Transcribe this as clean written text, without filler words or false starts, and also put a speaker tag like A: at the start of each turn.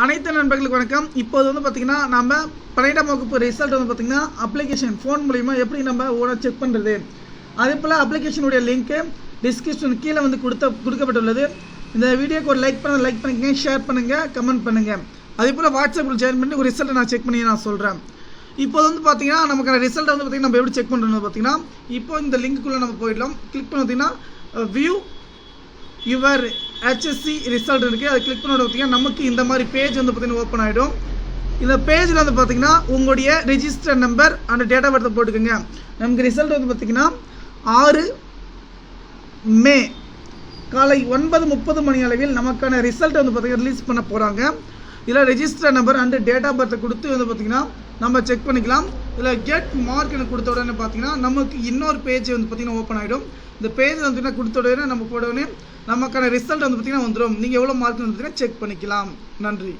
A: அனைத்து நண்பர்களுக்கு வணக்கம். இப்போது வந்து பார்த்தீங்கன்னா நம்ம 12ஆம் வகுப்பு ரிசல்ட் வந்து பார்த்தீங்கன்னா அப்ளிகேஷன் ஃபோன் மூலிமா எப்படி நம்ம ஓட செக் பண்ணுறது, அதே போல் அப்ளிகேஷனுடைய லிங்க்கு டிஸ்கிரிப்ஷன் கீழே வந்து கொடுக்கப்பட்டுள்ளது. இந்த வீடியோக்கு ஒரு லைக் பண்ணிக்கங்க, ஷேர் பண்ணுங்கள், கமெண்ட் பண்ணுங்கள். அதே போல் வாட்ஸ்அப்பில் ஷேர் பண்ணி ஒரு ரிசல்ட்டை நான் செக் பண்ணி நான் சொல்கிறேன். இப்போது வந்து பார்த்தீங்கன்னா நமக்கான ரிசல்ட்டை வந்து பார்த்திங்கன்னா நம்ம எப்படி செக் பண்ணுறது பார்த்தீங்கன்னா, இப்போ இந்த லிங்க்குள்ளே நம்ம போயிடலாம். கிளிக் பண்ணி பார்த்தீங்கன்னா வியூ யுவர் ஹெச்எஸ்சி ரிசல்ட் இருக்குது. அதை கிளிக் பண்ணி பார்த்தீங்கன்னா நமக்கு இந்த மாதிரி பேஜ் வந்து பார்த்தீங்கன்னா ஓப்பன் ஆகிடும். இந்த பேஜில் வந்து பார்த்தீங்கன்னா உங்களுடைய register number and date of birth போட்டுக்கோங்க. நமக்கு ரிசல்ட் வந்து பார்த்தீங்கன்னா 6 மே காலை 9:30 மணி அளவில் நமக்கான ரிசல்ட் வந்து பார்த்தீங்கன்னா ரிலீஸ் பண்ண போகிறாங்க. இதில் register number and date of பர்த்தை கொடுத்து வந்து பார்த்தீங்கன்னா நம்ம செக் பண்ணிக்கலாம். இதில் கெட் மார்க்னு கொடுத்த உடனே பார்த்தீங்கன்னா நமக்கு இன்னொரு பேஜ் வந்து பார்த்தீங்கன்னா ஓப்பன் ஆகிடும். இந்த பேஜ் வந்து பார்த்தீங்கன்னா கொடுத்த உடனே நம்ம போட உடனே நமக்கான ரிசல்ட் வந்து பார்த்தீங்கன்னா வந்துடும். நீங்கள் எவ்வளோ மார்க்னு வந்து பார்த்தீங்கன்னா செக் பண்ணிக்கலாம். நன்றி.